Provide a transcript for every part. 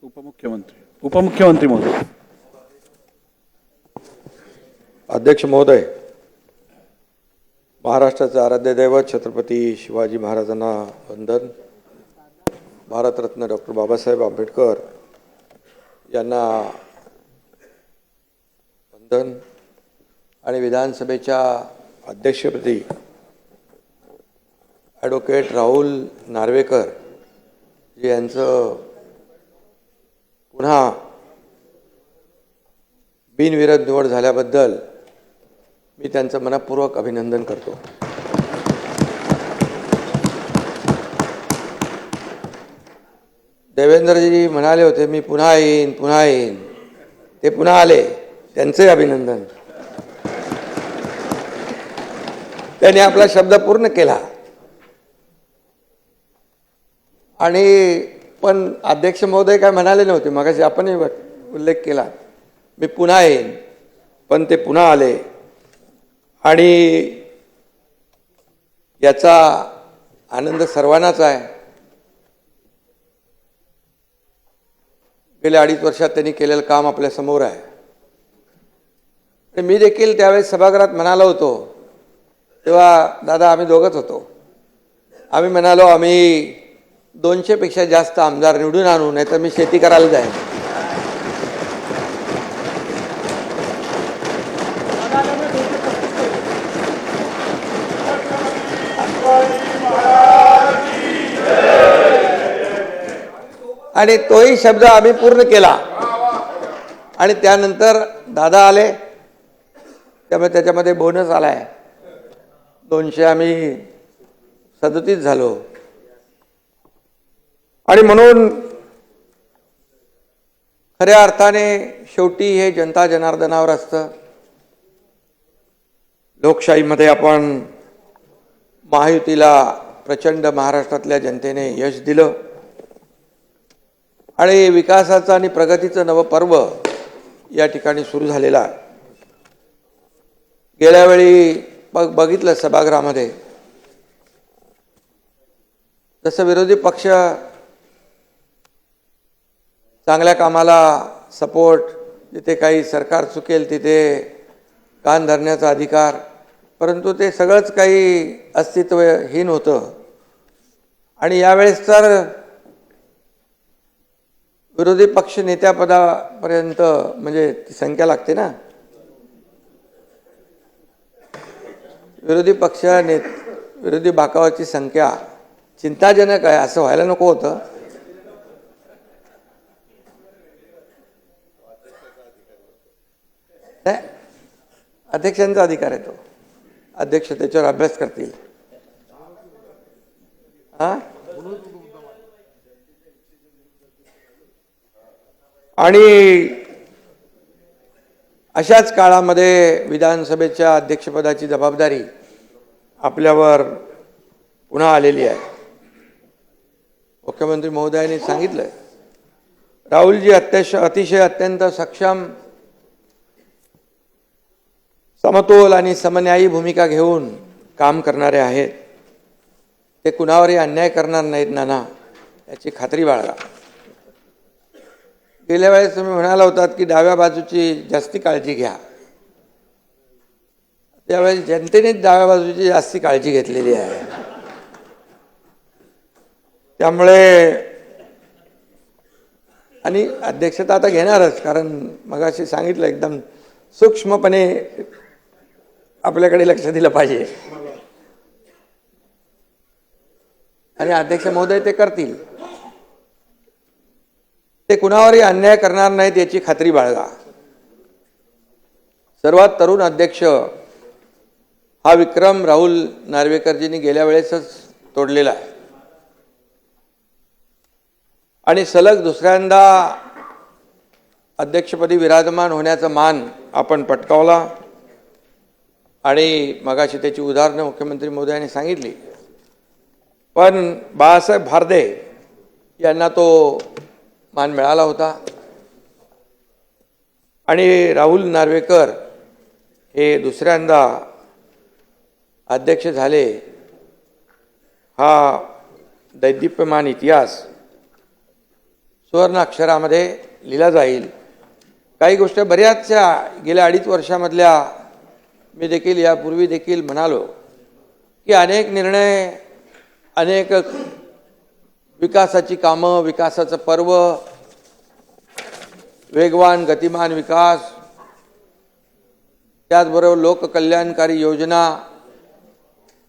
उपमुख्यमंत्री महोदय. अध्यक्ष महोदय, महाराष्ट्राचे आराध्य दैवत छत्रपती शिवाजी महाराजांना वंदन. भारतरत्न डॉक्टर बाबासाहेब आंबेडकर यांना वंदन. आणि विधानसभेच्या अध्यक्षपदी ॲडव्होकेट राहुल नार्वेकर यांचं पुन्हा बिनविरोध निवड झाल्याबद्दल मी त्यांचं मनपूर्वक अभिनंदन करतो. देवेंद्रजी म्हणाले होते मी पुन्हा येईन, ते पुन्हा आले, त्यांचे अभिनंदन. त्यांनी आपला शब्द पूर्ण केला. आणि पण अध्यक्ष महोदय काय म्हणाले नव्हते, मगाशी आपणही उल्लेख केला, मी पुन्हा येईन, पण ते पुन्हा आले. आणि याचा आनंद सर्वांनाच आहे. गेल्या 2.5 वर्षात त्यांनी केलेलं काम आपल्या समोर आहे. मी देखील त्यावेळेस सभागृहात म्हणालो होतो, तेव्हा दादा आम्ही दोघंच होतो. आम्ही म्हणालो आम्ही 200 पेक्षा जास्त आमदार निवडून आणू, नाही तर मी शेती करायला जाईन. आणि तोही शब्द आम्ही पूर्ण केला. आणि त्यानंतर दादा आले, त्यामुळे त्याच्यामध्ये बोनस आलाय. 200 आम्ही 37 झालो. आणि म्हणून खऱ्या अर्थाने शेवटी हे जनता जनार्दनावर असतं. लोकशाहीमध्ये आपण महायुतीला प्रचंड महाराष्ट्रातल्या जनतेने यश दिलं आणि विकासाचं आणि प्रगतीचं नवं पर्व या ठिकाणी सुरू झालेलं आहे. गेल्या वेळी बघितलं सभागृहामध्ये जसं विरोधी पक्ष चांगल्या कामाला सपोर्ट, जिथे काही सरकार चुकेल तिथे कान धरण्याचा अधिकार, परंतु ते सगळंच काही अस्तित्वहीन होतं. आणि यावेळेस तर विरोधी पक्ष नेत्यापदापर्यंत म्हणजे ती संख्या लागते ना, विरोधी बाकावाची संख्या चिंताजनक आहे. असं व्हायला नको होतं. अध्यक्षांचा अधिकार आहे तो. अध्यक्ष त्याच्यावर अभ्यास करतील. आणि अशाच काळामध्ये विधानसभेच्या अध्यक्षपदाची जबाबदारी आपल्यावर पुन्हा आलेली आहे. मुख्यमंत्री महोदयांनी सांगितलंय, राहुलजी अतिशय अत्यंत सक्षम, समतोल आणि समन्यायी भूमिका घेऊन काम करणारे आहेत. ते कुणावरही अन्याय करणार नाहीत नाना, याची खात्री बाळगा. गेल्या वेळेस तुम्ही म्हणाला होतात की डाव्या बाजूची जास्ती काळजी घ्या. त्यावेळेस जनतेनेच डाव्या बाजूची जास्ती काळजी घेतलेली आहे. त्यामुळे आणि अध्यक्षता आता घेणारच, कारण मगाशी सांगितलं एकदम सूक्ष्मपणे आपल्याकडे लक्ष दिलं पाहिजे. आणि अध्यक्ष महोदय ते करतील. ते कुणावरही अन्याय करणार नाहीत याची खात्री बाळगा. सर्वात तरुण अध्यक्ष हा विक्रम राहुल नार्वेकरजींनी गेल्या वेळेसच तोडलेला आहे. आणि सलग दुसऱ्यांदा अध्यक्षपदी विराजमान होण्याचा मान आपण पटकावला. आणि मगाशी त्याची उदाहरणं मुख्यमंत्री महोदयांनी सांगितली. पण बाळासाहेब भारदे यांना तो मान मिळाला होता. आणि राहुल नार्वेकर हे दुसऱ्यांदा अध्यक्ष झाले. हा दैदिप्यमान इतिहास सुवर्ण अक्षरामध्ये लिहिला जाईल। काही गोष्टी बऱ्याचशा गेल्या 2.5 वर्षामधल्या मी देखील यापूर्वी देखील म्हणालो की अनेक निर्णय, अनेक विकासाची कामं, विकासाचं पर्व, वेगवान गतिमान विकास, त्याचबरोबर लोककल्याणकारी योजना,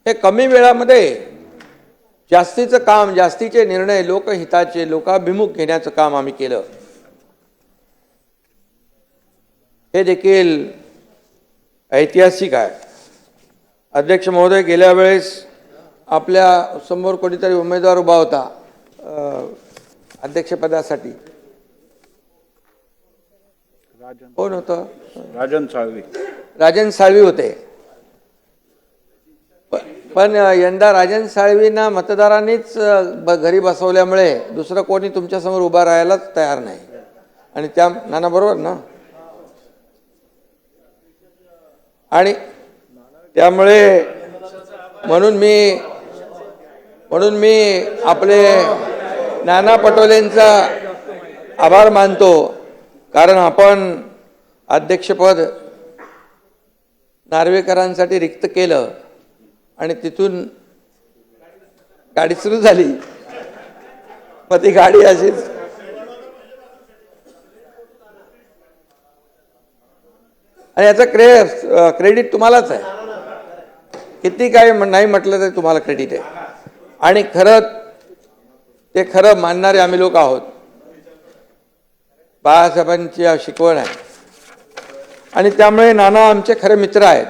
हे कमी वेळामध्ये जास्तीचं काम, जास्तीचे निर्णय लोकहिताचे, लोकाभिमुख घेण्याचं काम आम्ही केलं। हे देखील ऐतिहासिक आहे। अध्यक्ष महोदय, गेल्या वेळेस आपल्या समोर कोणीतरी उमेदवार उभा होता अध्यक्षपदासाठी, कोण होतं? राजन साळवी। राजन साळवी होते, पण यंदा राजन साळवींना मतदारांनीच घरी बसवल्यामुळे दुसरं कोणी तुमच्यासमोर उभा राहायलाच तयार नाही। आणि त्या नाना बरोबर ना, आणि त्यामुळे म्हणून मी आपले नाना पटोलेंचा आभार मानतो, कारण आपण अध्यक्षपद नार्वेकरांसाठी रिक्त केलं आणि तिथून गाडी सुरू झाली। मग ती गाडी अशीच आणि याचं क्रेडिट तुम्हालाच आहे। किती काय नाही म्हटलं तर तुम्हाला क्रेडिट आहे, आणि ते खरं मानणारे आम्ही लोक आहोत। बाळासाहेबांची शिकवण आहे, आणि त्यामुळे नाना आमचे खरे मित्र आहेत।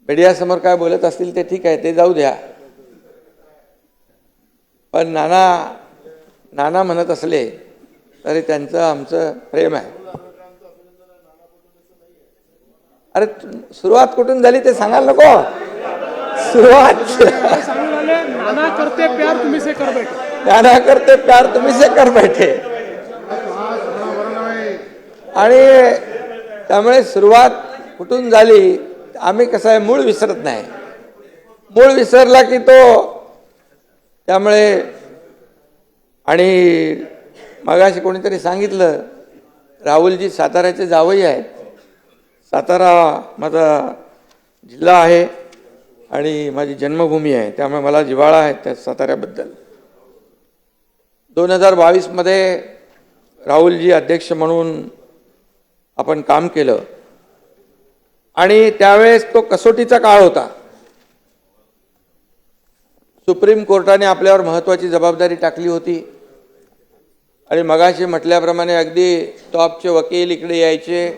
मीडियासमोर काय बोलत असतील ते ठीक आहे, ते जाऊ द्या, पण नाना म्हणत असले तरी त्यांचं आमचं प्रेम आहे। अरे सुरुवात कुठून झाली ते सांगायला नको? सुरुवात नाना करते प्यार तुम्ही से कर बैठे, नाना करते प्यार तुम्ही से कर बैठे, आणि त्यामुळे सुरुवात कुठून झाली, आम्ही कसं आहे, मूळ विसरत नाही। मूळ विसरला की तो, त्यामुळे, आणि मगाशी कोणीतरी सांगितलं, राहुलजी साताऱ्याचे जावई आहेत। सातारा माझा जिल्हा आहे आणि माझी जन्मभूमी आहे, त्यामुळे मला जिव्हाळा आहे त्या साताऱ्याबद्दल। 2022 मध्ये राहुलजी अध्यक्ष म्हणून आपण काम केलं, आणि त्यावेळेस तो कसोटीचा काळ होता। सुप्रीम कोर्टाने आपल्यावर महत्त्वाची जबाबदारी टाकली होती, आणि मगाशी म्हटल्याप्रमाणे अगदी टॉपचे वकील इकडे यायचे,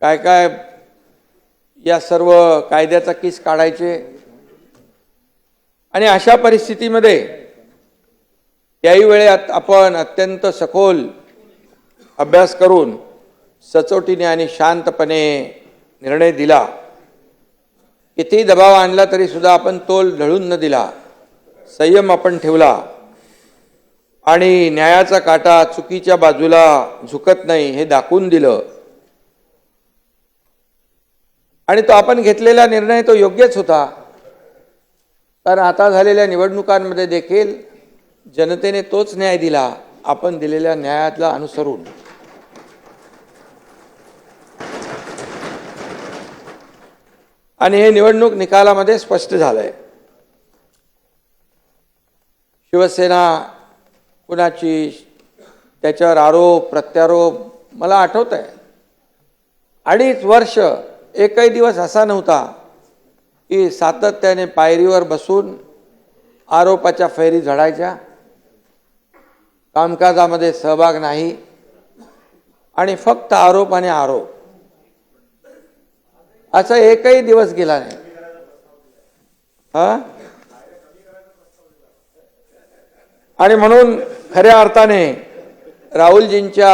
काय या सर्व कायद्याचा किस काढायचे, आणि अशा परिस्थितीमध्ये त्याही वेळेत आपण अत्यंत सखोल अभ्यास करून सचोटीने आणि शांतपणे निर्णय दिला। कितीही दबाव आणला तरी सुद्धा आपण तोल ढळून न दिला, संयम आपण ठेवला, आणि न्यायाचा काटा चुकीच्या बाजूला झुकत नाही हे दाखवून दिलं। आणि तो आपण घेतलेला निर्णय तो योग्यच होता, कारण आता झालेल्या निवडणुकांमध्ये देखील जनतेने तोच न्याय दिला, आपण दिलेल्या न्यायाला अनुसरून। आणि हे निवडणूक निकालामध्ये स्पष्ट झालंय। शिवसेना कुणाची, त्याच्यावर आरोप प्रत्यारोप, मला आठवत आहे 2.5 वर्ष एकही दिवस असा नव्हता की सातत्याने पायरीवर बसून आरोपाच्या फैरी झडायच्या, कामकाजामध्ये सहभाग नाही, आणि फक्त आरोप आणि आरोप, असा एकही दिवस गेला नाही। आणि म्हणून खऱ्या अर्थाने राहुलजींच्या,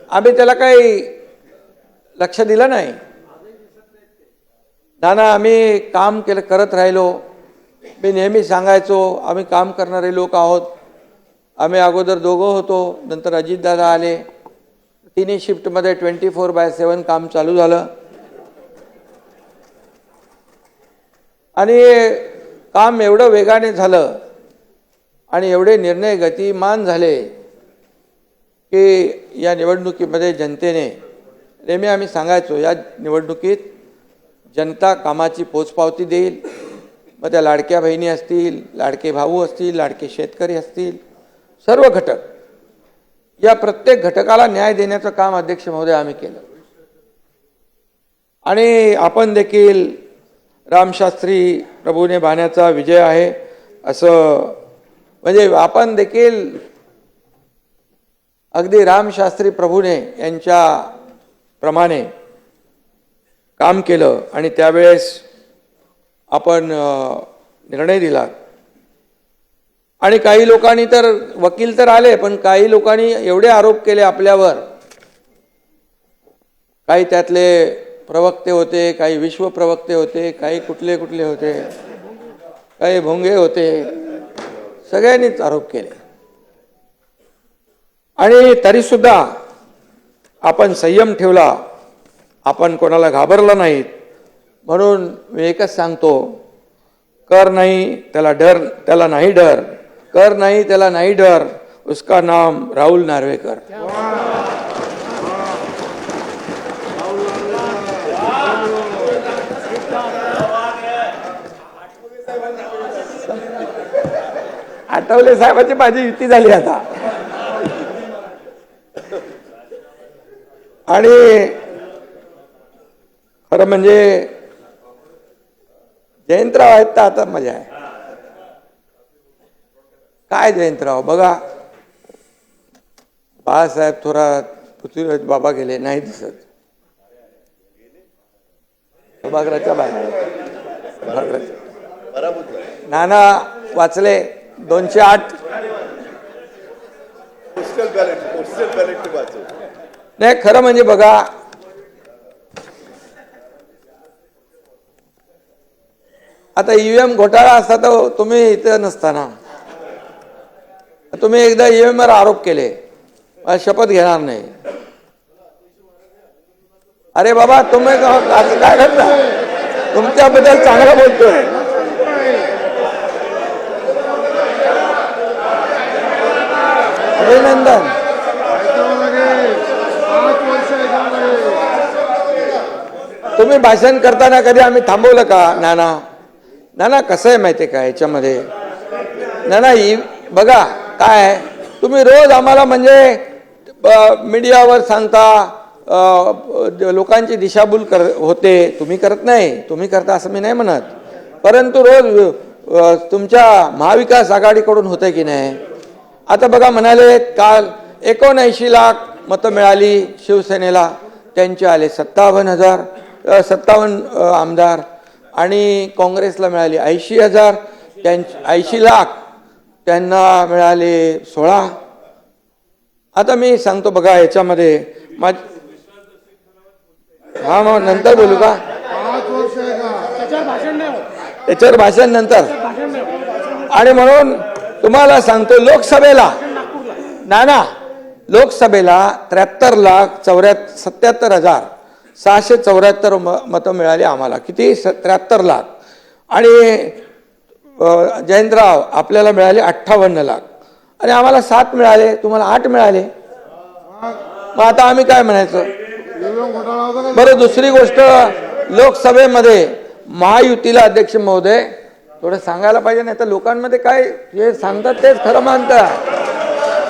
आम्ही त्याला काही लक्ष दिलं नाही। नाना आम्ही काम करत राहिलो। मी नेहमी सांगायचो आम्ही काम करणारे लोक आहोत। आम्ही अगोदर दोघं होतो, नंतर अजितदादा आले, तिन्ही शिफ्टमध्ये 24/7 काम चालू झालं, आणि काम एवढं वेगाने झालं, आणि एवढे निर्णय गतिमान झाले की या निवडणुकीमध्ये जनतेने नेहमी आम्ही सांगायचो या निवडणुकीत जनता कामाची पोचपावती देईल. मग त्या लाडक्या बहिणी असतील, लाडके भाऊ असतील, लाडके शेतकरी असतील, सर्व घटक या प्रत्येक घटकाला न्याय देण्याचं काम अध्यक्ष महोदय आम्ही केलं. आणि आपण देखील रामशास्त्री प्रभूने बाण्याचा विजय आहे असं म्हणजे आपण देखील अगदी रामशास्त्री प्रभूने यांच्या प्रमाणे काम केलं आणि त्यावेळेस आपण निर्णय दिला. आणि काही लोकांनी तर वकील तर आले, पण काही लोकांनी एवढे आरोप केले आपल्यावर. काही त्यातले प्रवक्ते होते, काही विश्व प्रवक्ते होते, काही कुठले कुठले होते, काही भोंगे होते, सगळ्यांनीच आरोप केले. आणि तरीसुद्धा आपण संयम ठेवला, आपण कोणाला घाबरलं नाहीत. म्हणून मी एकच सांगतो, कर नाही त्याला डर, त्याला नाही डर, कर नाही त्याला नाही डर, उसका नाम राहुल नार्वेकर. आठवले साहेबांची माझी युती झाली आता. आणि खरं म्हणजे जयंतराव आहेत तर आता मजा आहे. काय जयंतराव बघा, बाळासाहेब थोरात, पृथ्वीराज बाबा गेले नाही दिसत, सभागृहाच्या बाहेर. नाना वाचले 208. नाही खरं म्हणजे बघा, आता ईव्हीएम घोटाळा असता तर तुम्ही इथं नसताना. तुम्ही एकदा ईव्हीएम वर आरोप केले, शपथ घेणार नाही. अरे बाबा तुम्ही असं काय करता, तुमच्याबद्दल चांगलं बोलतोय. अभिनंदन. तुम्ही भाषण करताना कधी आम्ही थांबवलं का? नाना नाना कसं आहे माहिती आहे का याच्यामध्ये, नाना बघा काय तुम्ही रोज आम्हाला म्हणजे मीडियावर सांगता, लोकांची दिशाभूल होते. तुम्ही करत नाही, तुम्ही करता असं मी नाही म्हणत, परंतु रोज तुमच्या महाविकास आघाडीकडून होतंय की नाही. आता बघा म्हणाले काल 79 लाख मतं मिळाली शिवसेनेला, त्यांचे आले 57 आमदार, आणि काँग्रेसला मिळाली 80,000, 80 लाख, त्यांना मिळाले 16. आता मी सांगतो बघा याच्यामध्ये हा मग नंतर बोलू का, त्याच्यावर भाषण नंतर. आणि म्हणून तुम्हाला सांगतो लोकसभेला नाना, लोकसभेला 73,77,674 मतं मिळाली आम्हाला. किती? 73 लाख. आणि जयंतराव आपल्याला मिळाले 58 लाख, आणि आम्हाला 7 मिळाले, तुम्हाला 8 मिळाले. मग आता आम्ही काय म्हणायचं बरं. दुसरी गोष्ट, लोकसभेमध्ये महायुतीला अध्यक्ष महोदय थोडं सांगायला पाहिजे, नाही तर लोकांमध्ये काय हे सांगतात तेच खरं मानतात.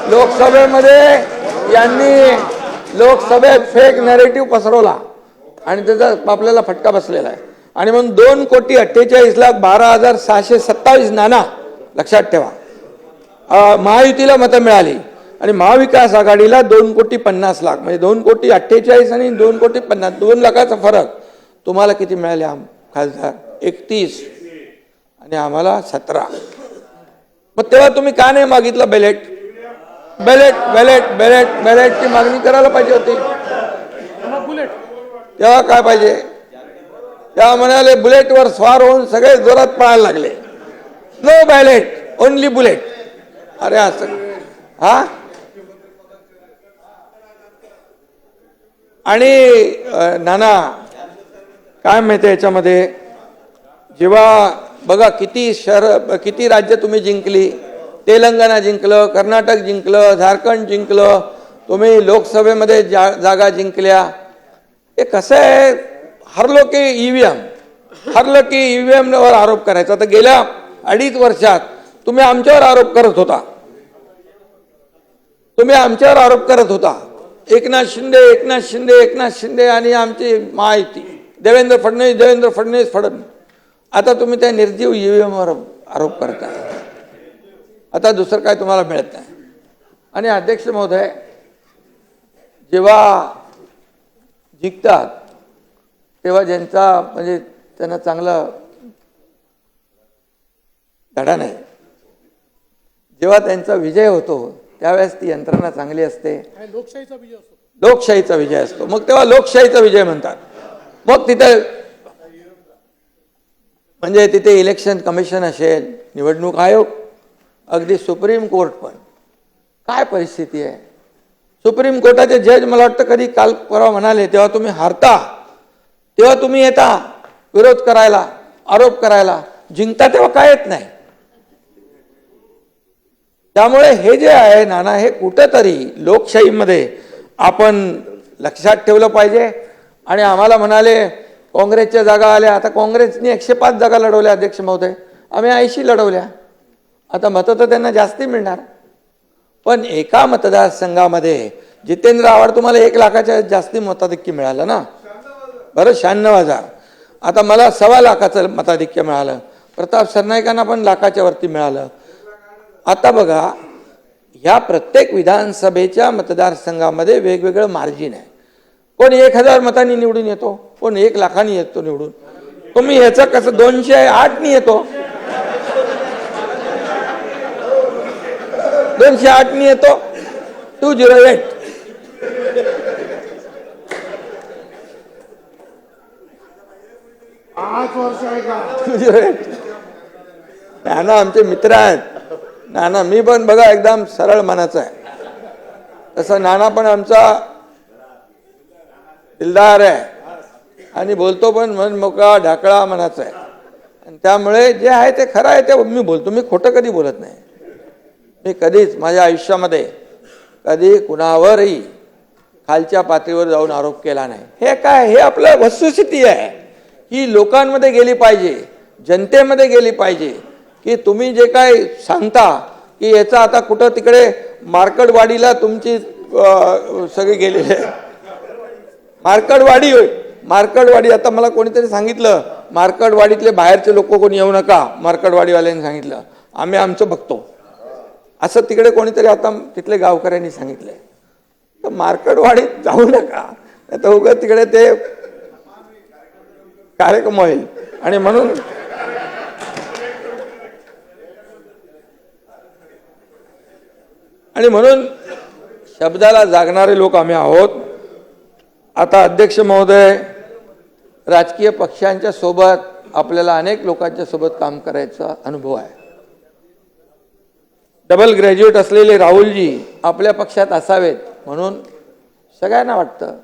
लोकसभेमध्ये यांनी लोकसभेत फेक नॅरेटिव्ह पसरवला आणि त्याचा आपल्याला फटका बसलेला आहे. आणि म्हणून 2,48,12,627 नाना लक्षात ठेवा महायुतीला मतं मिळाली, आणि महाविकास आघाडीला 2,50,00,000 म्हणजे 2,48,00,000 आणि 2,50,00,000, 2 लाखाचा फरक. तुम्हाला किती मिळाले खासदार? 31, आणि आम्हाला 17. मग तेव्हा तुम्ही का नाही मागितलं बॅलेट? बॅलेट बॅलेट बॅलेट बॅलेटची मागणी करायला पाहिजे होती. तेव्हा काय पाहिजे? तेव्हा म्हणाले बुलेटवर स्वार होऊन सगळे जोरात पळायला लागले. No ballot, only bullet. अरे असं हा. आणि नाना काय माहिती याच्यामध्ये, जेव्हा बघा किती राज्य तुम्ही जिंकली, तेलंगणा जिंकलं, कर्नाटक जिंकलं, झारखंड जिंकलं, तुम्ही लोकसभेमध्ये जागा जिंकल्या. हे कसं आहे, हरलो की ईव्हीएम, हरलं की ईव्हीएमवर आरोप करायचा. तर गेल्या 2.5 वर्षात तुम्ही आमच्यावर आरोप करत होता, तुम्ही आमच्यावर आरोप करत होता. एकनाथ शिंदे, एकनाथ शिंदे, एकनाथ शिंदे आणि आमची महायुती, देवेंद्र फडणवीस, देवेंद्र फडणवीस, फडणवीस. आता तुम्ही त्या निर्जीव ईव्हीएमवर आरोप करताय. आता दुसरं काय तुम्हाला मिळत नाही. आणि अध्यक्ष महोदय, जेव्हा जिंकतात तेव्हा ज्यांचा म्हणजे त्यांना चांगला धडा नाही, जेव्हा त्यांचा विजय होतो त्यावेळेस ती यंत्रणा चांगली असते, लोकशाहीचा विजय असतो, लोकशाहीचा विजय असतो. मग तेव्हा लोकशाहीचा विजय म्हणतात. मग तिथे म्हणजे तिथे इलेक्शन कमिशन असेल, निवडणूक आयोग, अगदी सुप्रीम कोर्ट पण. काय परिस्थिती आहे. सुप्रीम कोर्टाचे जज मला वाटतं कधी काल परवा म्हणाले, तेव्हा तुम्ही हारता तेव्हा तुम्ही येता विरोध करायला, आरोप करायला, जिंकता तेव्हा काय येत नाही. त्यामुळे हे जे आहे नाना, हे कुठंतरी लोकशाहीमध्ये आपण लक्षात ठेवलं पाहिजे. आणि आम्हाला म्हणाले काँग्रेसच्या जागा आल्या. आता काँग्रेसने 105 जागा लढवल्या अध्यक्ष महोदय, आम्ही 80 लढवल्या. आता मतं तर त्यांना जास्ती मिळणार. पण एका मतदारसंघामध्ये जितेंद्र आव्हाड तुम्हाला 1 लाखाच्या जास्ती मताधिक्य मिळालं ना, बरं 96,000. आता मला 1.25 लाखाचं मताधिक्य मिळालं. प्रताप सरनाईकांना पण लाखाच्या वरती मिळालं. आता बघा, ह्या प्रत्येक विधानसभेच्या मतदारसंघामध्ये वेगवेगळं मार्जिन आहे. कोण 1000 मतांनी निवडून येतो, कोण 1 लाखांनी येतो निवडून. तुम्ही ह्याचं कसं 208 येतो, 208 येतो, 208. 5 वर्ष आहे का. 208. नाना आमचे मित्र आहेत. नाना मी पण बघा एकदम सरळ मनाचा आहे, तसं नाना पण आमचा दिलदार आहे आणि बोलतो पण मन मोकळा ढाकळा मनाचा आहे. आणि त्यामुळे जे आहे ते खरं आहे ते मी बोलतो. मी खोटं कधी बोलत नाही. मी कधीच माझ्या आयुष्यामध्ये कधी कुणावरही खालच्या पातळीवर जाऊन आरोप केला नाही. हे काय, हे आपलं वस्तुस्थिती आहे. ही लोकांमध्ये गेली पाहिजे, जनतेमध्ये गेली पाहिजे, की तुम्ही जे काय सांगता की याचा आता कुठं तिकडे मार्कडवाडीला तुमची सगळी गेलेली आहे. मार्कडवाडी होय, मार्कडवाडी. आता मला कोणीतरी सांगितलं मार्कडवाडीतले बाहेरचे लोक कोणी येऊ नका, मार्कडवाडीवाल्यांनी सांगितलं, आम्ही आमचं बघतो असं तिकडे कोणीतरी आता तिथले गावकऱ्यांनी सांगितलंय. तर मार्कडवाडीत जाऊ नका, तर उगाच तिकडे ते कार्यक्रम होईल. आणि म्हणून शब्दाला जागणारे लोक आम्ही आहोत. आता अध्यक्ष महोदय, राजकीय पक्षांच्या सोबत आपल्याला अनेक लोकांच्या सोबत काम करायचा अनुभव आहे. डबल ग्रॅज्युएट असलेले राहुलजी आपल्या पक्षात असावेत म्हणून सगळ्यांना वाटतं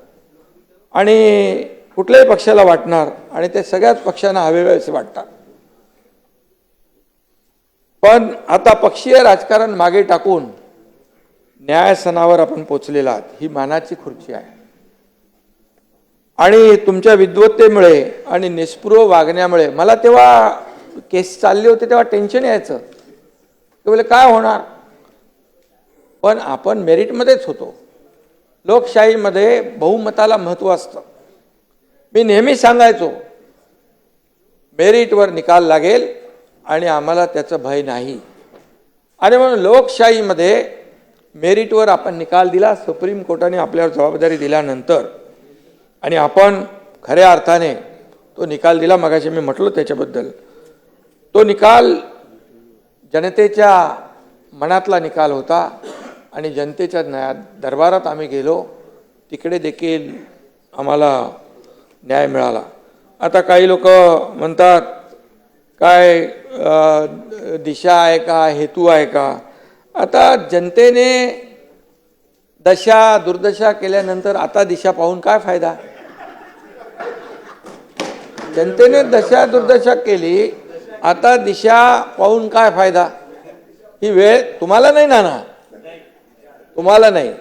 आणि कुठल्याही पक्षाला वाटणार आणि ते सगळ्याच पक्षांना हवे असे वाटतात. पण आता पक्षीय राजकारण मागे टाकून न्यायसनावर आपण पोचलेला आहात. ही मानाची खुर्ची आहे. आणि तुमच्या विद्वत्तेमुळे आणि निष्पृह वागण्यामुळे मला तेव्हा केस चालली होती तेव्हा टेन्शन यायचं, ते बोले काय होणार. पण आपण मेरिटमध्येच होतो. लोकशाहीमध्ये बहुमताला महत्त्व असतं. मी नेहमी सांगायचो मेरिटवर निकाल लागेल आणि आम्हाला त्याचं भय नाही. आणि म्हणून लोकशाहीमध्ये मेरिटवर आपण निकाल दिला. सुप्रीम कोर्टाने आपल्यावर जबाबदारी दिल्यानंतर आणि आपण खऱ्या अर्थाने तो निकाल दिला. मगाशी मी म्हटलो त्याच्याबद्दल. तो निकाल जनतेच्या मनातला निकाल होता आणि जनतेच्या दरबारात आम्ही गेलो, तिकडे देखील आम्हाला न्याय मिळाला. आता काही लोक म्हणतात काय दिशा आहे का, हेतू आहे का. आता जनतेने दशा दुर्दशा केल्यानंतर आता दिशा पाहून काय फायदा. जनतेने दशा दुर्दशा केली, आता दिशा पाहून काय फायदा. ही वेळ तुम्हाला नाही नाना, तुम्हाला नाही,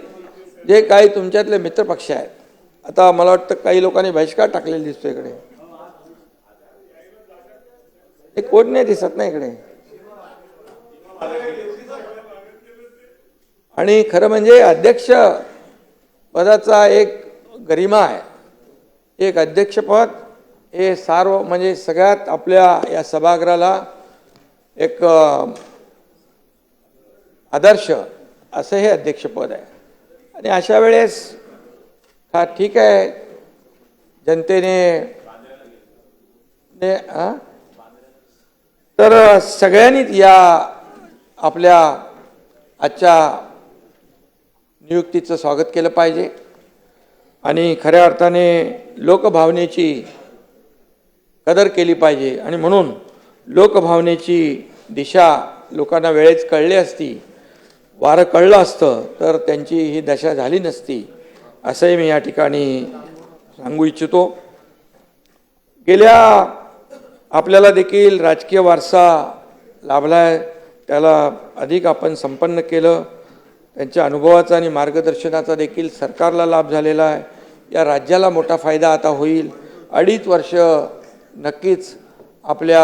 जे काही तुमच्यातले मित्रपक्ष आहेत. आता मला वाटतं काही लोकांनी बहिष्कार टाकलेला दिसतो इकडे, हे कोण नाही दिसत ना इकडे. आणि खरं म्हणजे अध्यक्ष पदाचा एक गरिमा आहे. एक अध्यक्षपद हे सार्व म्हणजे सगळ्यात आपल्या या सभागृहाला एक आदर्श असं हे अध्यक्षपद आहे. आणि अशा वेळेस हा ठीक आहे, जनतेने तर सगळ्यांनीच या आपल्या आजच्या नियुक्तीचं स्वागत केलं पाहिजे. आणि खऱ्या अर्थाने लोकभावनेची कदर केली पाहिजे. आणि म्हणून लोकभावनेची दिशा लोकांना वेळेच कळली असती, वारं कळलं असतं तर त्यांची ही दशा झाली नसती, असंही मी या ठिकाणी सांगू इच्छितो. गेल्या आपल्याला देखील राजकीय वारसा लाभला आहे, त्याला अधिक आपण संपन्न केलं. त्यांच्या अनुभवाचा आणि मार्गदर्शनाचा देखील सरकारला लाभ झालेला आहे. या राज्याला मोठा फायदा आता होईल. 2.5 वर्ष नक्कीच आपल्या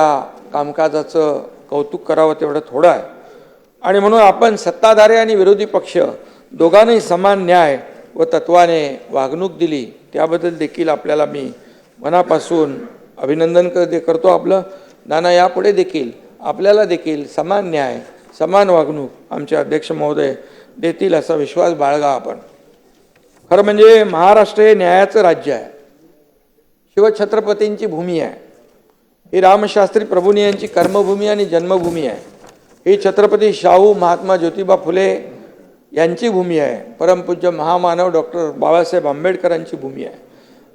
कामकाजाचं कौतुक करावं तेवढं थोडं आहे. आणि म्हणून आपण सत्ताधारी आणि विरोधी पक्ष दोघांनाही समान न्याय व तत्वाने वागणूक दिली, त्याबद्दल देखील आपल्याला मी मनापासून अभिनंदन करतो आपलं. नाना, यापुढे देखील आपल्याला देखील समान न्याय समान वागणूक आमचे अध्यक्ष महोदय देतील असा विश्वास बाळगा आपण. खरं म्हणजे महाराष्ट्र हे न्यायाचं राज्य आहे, शिवछत्रपतींची भूमी आहे. ही रामशास्त्री प्रभूंनी यांची कर्मभूमी आणि जन्मभूमी आहे. ही छत्रपती शाहू महात्मा ज्योतिबा फुले यांची भूमी आहे. परमपूज्य महामानव डॉक्टर बाबासाहेब आंबेडकरांची भूमी आहे.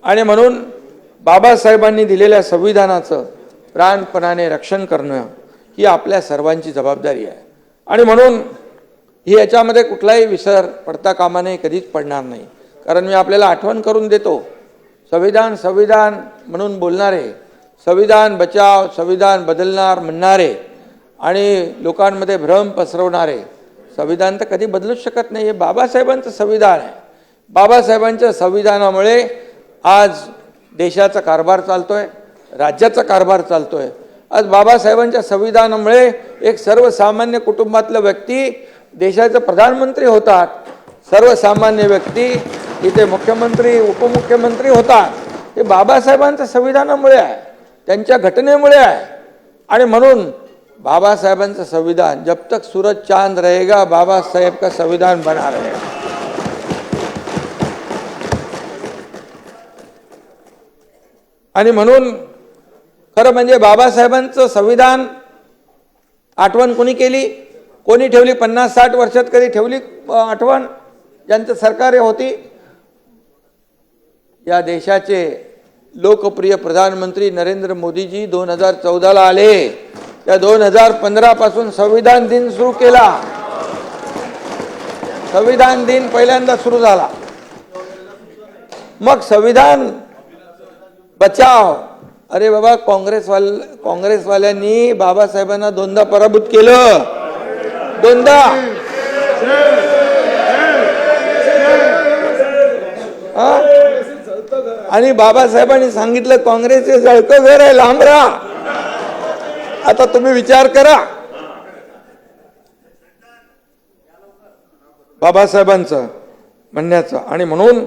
आणि म्हणून बाबासाहेबांनी दिलेल्या संविधानाचं प्राणपणाने रक्षण करणं ही आपल्या सर्वांची जबाबदारी आहे. आणि म्हणून ही याच्यामध्ये कुठलाही विसर पडता कामा नये, कधीच पडणार नाही. कारण मी आपल्याला आठवण करून देतो, संविधान संविधान म्हणून बोलणारे, संविधान बचाव संविधान बदलणार म्हणणारे आणि लोकांमध्ये भ्रम पसरवणारे संविधान तर कधी बदलूच शकत नाही. हे बाबासाहेबांचं संविधान आहे. बाबासाहेबांच्या संविधानामुळे आज देशाचा कारभार चालतोय, राज्याचा कारभार चालतोय. आज बाबासाहेबांच्या संविधानामुळे एक सर्वसामान्य कुटुंबातला व्यक्ती देशाचे प्रधानमंत्री होतात, सर्वसामान्य व्यक्ती इथे मुख्यमंत्री उपमुख्यमंत्री होतात. हे बाबासाहेबांच्या संविधानामुळे आहे, त्यांच्या घटनेमुळे आहे. आणि म्हणून बाबासाहेबांचं संविधान, जब तक सूरज चांद रहेगा बाबा साहेब का संविधान बना रहेगा. आणि म्हणून खरं म्हणजे बाबासाहेबांचं संविधान आठवण कोणी केली, कोणी ठेवली? 50-60 वर्षात कधी ठेवली आठवण? ज्यांचं सरकार होती, या देशाचे लोकप्रिय प्रधानमंत्री नरेंद्र मोदीजी 2014ला आले. त्या 2015 पासून संविधान दिन सुरू केला. संविधान दिन पहिल्यांदा सुरू झाला. मग संविधान बचाव, अरे बाबा, काँग्रेसवाल्यांनी बाबासाहेबांना दोनदा पराभूत केलं, दोनदा. आणि बाबासाहेबांनी सांगितलं काँग्रेसचे जळकं घर आहे, लांब राहा. आता तुम्ही विचार करा बाबासाहेबांचं म्हणण्याचं. आणि म्हणून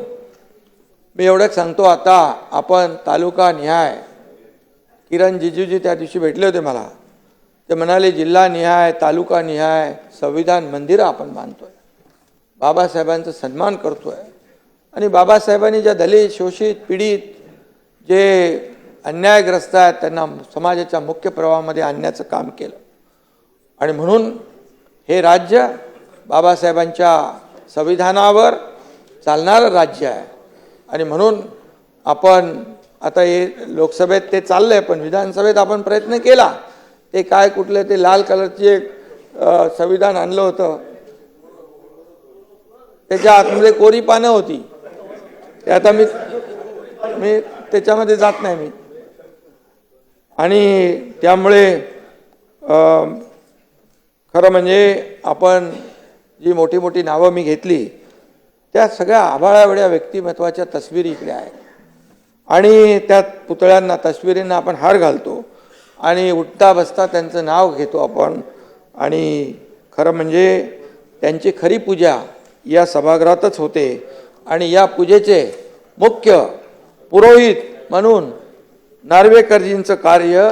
मी एवढंच सांगतो, आता आपण तालुका निहाय, किरण जिजूजी त्या दिवशी भेटले होते मला, ते म्हणाले जिल्हा निहाय तालुका निहाय संविधान मंदिरं आपण बांधतोय, बाबासाहेबांचा सन्मान करतोय. आणि बाबासाहेबांनी ज्या दलित शोषित पीडित जे अन्यायग्रस्त आहेत त्यांना समाजाच्या मुख्य प्रवाहामध्ये आणण्याचं काम केलं. आणि म्हणून हे राज्य बाबासाहेबांच्या संविधानावर चालणारं राज्य आहे. आणि म्हणून आपण आता हे लोकसभेत ते चाललंय, पण विधानसभेत आपण प्रयत्न केला. ते काय कुठलं ते लाल कलरची एक संविधान आणलं होतं, त्याच्या आतमध्ये कोरी पानं होती. ते आता मी त्याच्यामध्ये जात नाही मी. आणि त्यामुळे खरं म्हणजे आपण जी मोठी मोठी नावं मी घेतली त्या सगळ्या आभाळावेळ्या व्यक्तिमत्वाच्या तस्विरी इकडे आहेत आणि त्यात पुतळ्यांना तस्विरींना आपण हार घालतो आणि उठता बसता त्यांचं नाव घेतो आपण आणि खरं म्हणजे त्यांची खरी पूजा या सभागृहातच होते आणि या पूजेचे मुख्य पुरोहित म्हणून नार्वेकरजींचं कार्य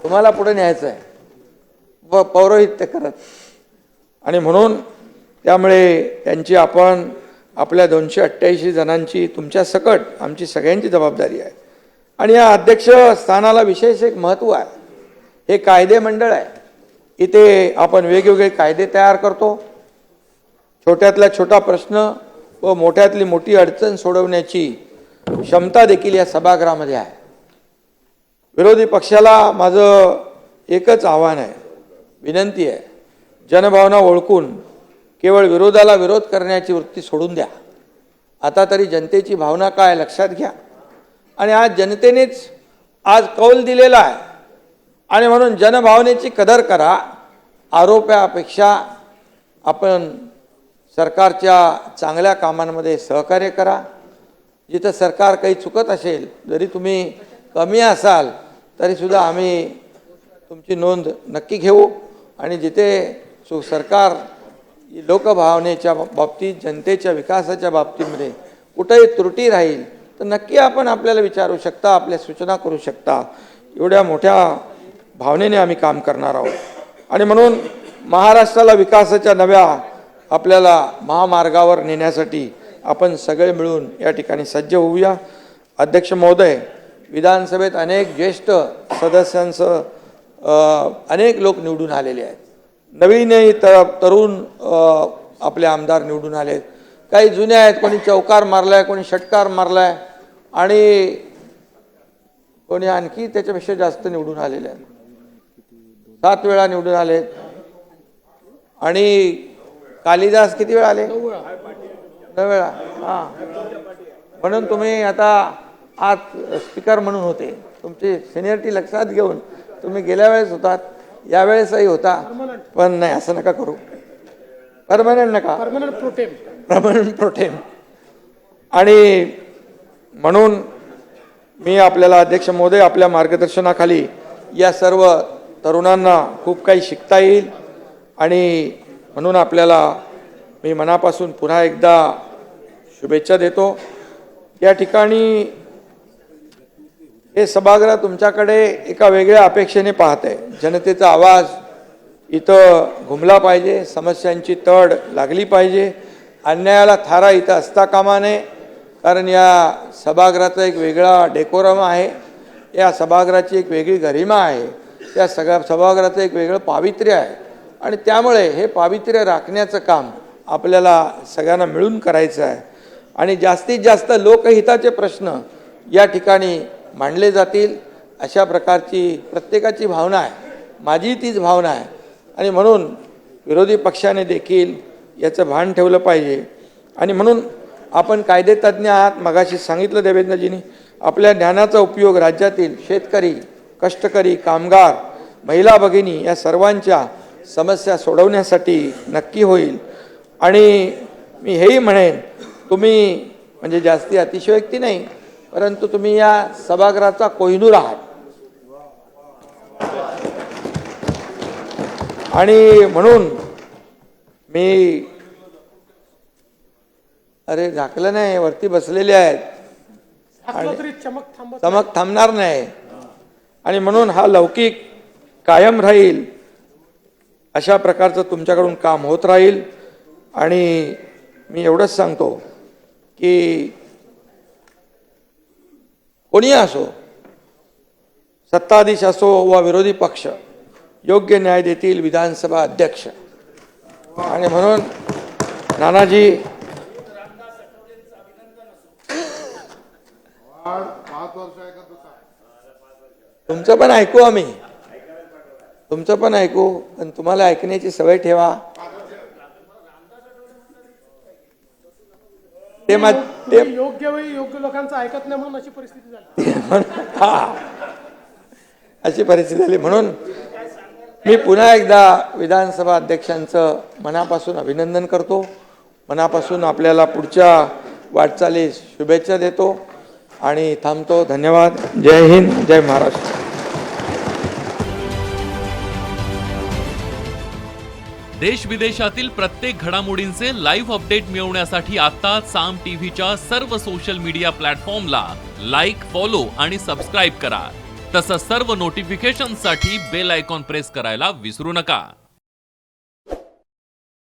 तुम्हाला पुढे न्यायचं आहे व पौरोहित्य करत आणि म्हणून त्यामुळे त्यांची आपण आपल्या 288 जणांची तुमच्या सकट आमची सगळ्यांची जबाबदारी आहे आणि या अध्यक्ष स्थानाला विशेष एक महत्त्व आहे. हे कायदे मंडळ आहे. इथे आपण वेगवेगळे कायदे तयार करतो. छोट्यातला छोटा प्रश्न व मोठ्यातली मोठी अडचण सोडवण्याची क्षमता देखील या सभागृहामध्ये आहे. विरोधी पक्षाला माझं एकच आव्हान आहे, विनंती आहे, जनभावना ओळखून केवळ विरोधाला विरोध करण्याची वृत्ती सोडून द्या. आता तरी जनतेची भावना काय लक्षात घ्या आणि आज जनतेनेच आज कौल दिलेला आहे आणि म्हणून जनभावनेची कदर करा. आरोपापेक्षा आपण सरकारच्या चांगल्या कामांमध्ये सहकार्य करा. जिथं सरकार काही चुकत असेल, जरी तुम्ही कमी असाल तरीसुद्धा आम्ही तुमची नोंद नक्की घेऊ आणि जिथे सरकार लोकभावनेच्या बाबतीत जनतेच्या विकासाच्या बाबतीमध्ये कुठेही त्रुटी राहील तर नक्की आपण आपल्याला विचारू शकता, आपल्या सूचना करू शकता. एवढ्या मोठ्या भावनेने आम्ही काम करणार आहोत आणि म्हणून महाराष्ट्राला विकासाच्या नव्या आपल्याला महामार्गावर नेण्यासाठी आपण सगळे मिळून या ठिकाणी सज्ज होऊया. अध्यक्ष महोदय, विधानसभेत अनेक ज्येष्ठ सदस्यांचं अनेक लोक निवडून आलेले आहेत. नवीनही तरुण आपले आमदार निवडून आलेत. काही जुने आहेत, कोणी चौकार मारलाय, कोणी षटकार मारलाय आणि कोणी आणखी त्याच्यापेक्षा जास्त निवडून आलेले आहेत. 7 वेळा निवडून आलेत आणि कालिदास किती वेळा आले? 9 वेळा. हां, म्हणून तुम्ही आता आज स्पीकर म्हणून होते. तुमची सिनियरिटी लक्षात घेऊन तुम्ही गेल्या वेळेस होतात, यावेळेसही होता, पण नाही असं नका करू. परमनंट नका, परमनंट प्रोटेम. आणि म्हणून मी आपल्याला अध्यक्ष महोदय, आपल्या मार्गदर्शनाखाली या सर्व तरुणांना खूप काही शिकता येईल आणि म्हणून आपल्याला मी मनापासून पुन्हा एकदा शुभेच्छा देतो. या ठिकाणी हे सभागृह तुमच्याकडे एका वेगळ्या अपेक्षेने पाहत आहे. जनतेचा आवाज इथं घुमला पाहिजे, समस्यांची तड लागली पाहिजे, अन्यायाला थारा इथं असता कामा नये. कारण या सभागृहाचा एक वेगळा डेकोरम आहे, या सभागृहाची एक वेगळी गरिमा आहे, त्या सगळ्या सभागृहाचं एक वेगळं पावित्र्य आहे आणि त्यामुळे हे पावित्र्य राखण्याचं काम आपल्याला सगळ्यांना मिळून करायचं आहे आणि जास्तीत जास्त लोकहिताचे प्रश्न या ठिकाणी मांडले जातील अशा प्रकारची प्रत्येकाची भावना आहे. माझी तीच भावना आहे आणि म्हणून विरोधी पक्षाने देखील याचं भान ठेवलं पाहिजे आणि म्हणून आपण कायदेतज्ञ आहात. मगाशी सांगितलं देवेंद्रजींनी, आपल्या ज्ञानाचा उपयोग राज्यातील शेतकरी, कष्टकरी, कामगार, महिला भगिनी या सर्वांच्या समस्या सोडवण्यासाठी नक्की होईल. आणि मी हेही म्हणेन, तुम्ही म्हणजे जास्ती अतिशयोक्ती नाही, परंतु तुम्ही या सभागृहाचा कोहिनूर आहात आणि म्हणून मी अरे झाकलं नाही, वरती बसलेले आहेत, चमक थांबणार नाही आणि म्हणून हा लौकिक कायम राहील अशा प्रकारचं तुमच्याकडून काम होत राहील. आणि मी एवढंच सांगतो की कोणी असो, सत्ताधीश असो वा विरोधी पक्ष, योग्य न्याय देतील विधानसभा अध्यक्ष. आणि म्हणून नानाजी, तुमचं पण ऐकू, आम्ही तुमचं पण ऐकू, पण तुम्हाला ऐकण्याची सवय ठेवा. ते योग्य वेळी योग्य लोकांचं ऐकत नाही म्हणून अशी परिस्थिती झाली. अशी परिस्थिती झाली. म्हणून मी पुन्हा एकदा विधानसभा अध्यक्षांचं मनापासून अभिनंदन करतो, मनापासून आपल्याला पुढच्या वाटचालीस शुभेच्छा देतो आणि थांबतो. धन्यवाद. जय हिंद, जय महाराष्ट्र. देश विदेशातील प्रत्येक घडामोडींचे लाईव्ह अपडेट मिळवण्यासाठी आता साम टीव्हीच्या सर्व सोशल मीडिया प्लॅटफॉर्मला लाईक, फॉलो आणि सबस्क्राईब करा. तसंच सर्व नोटिफिकेशनसाठी बेल आयकॉन प्रेस करायला विसरू नका.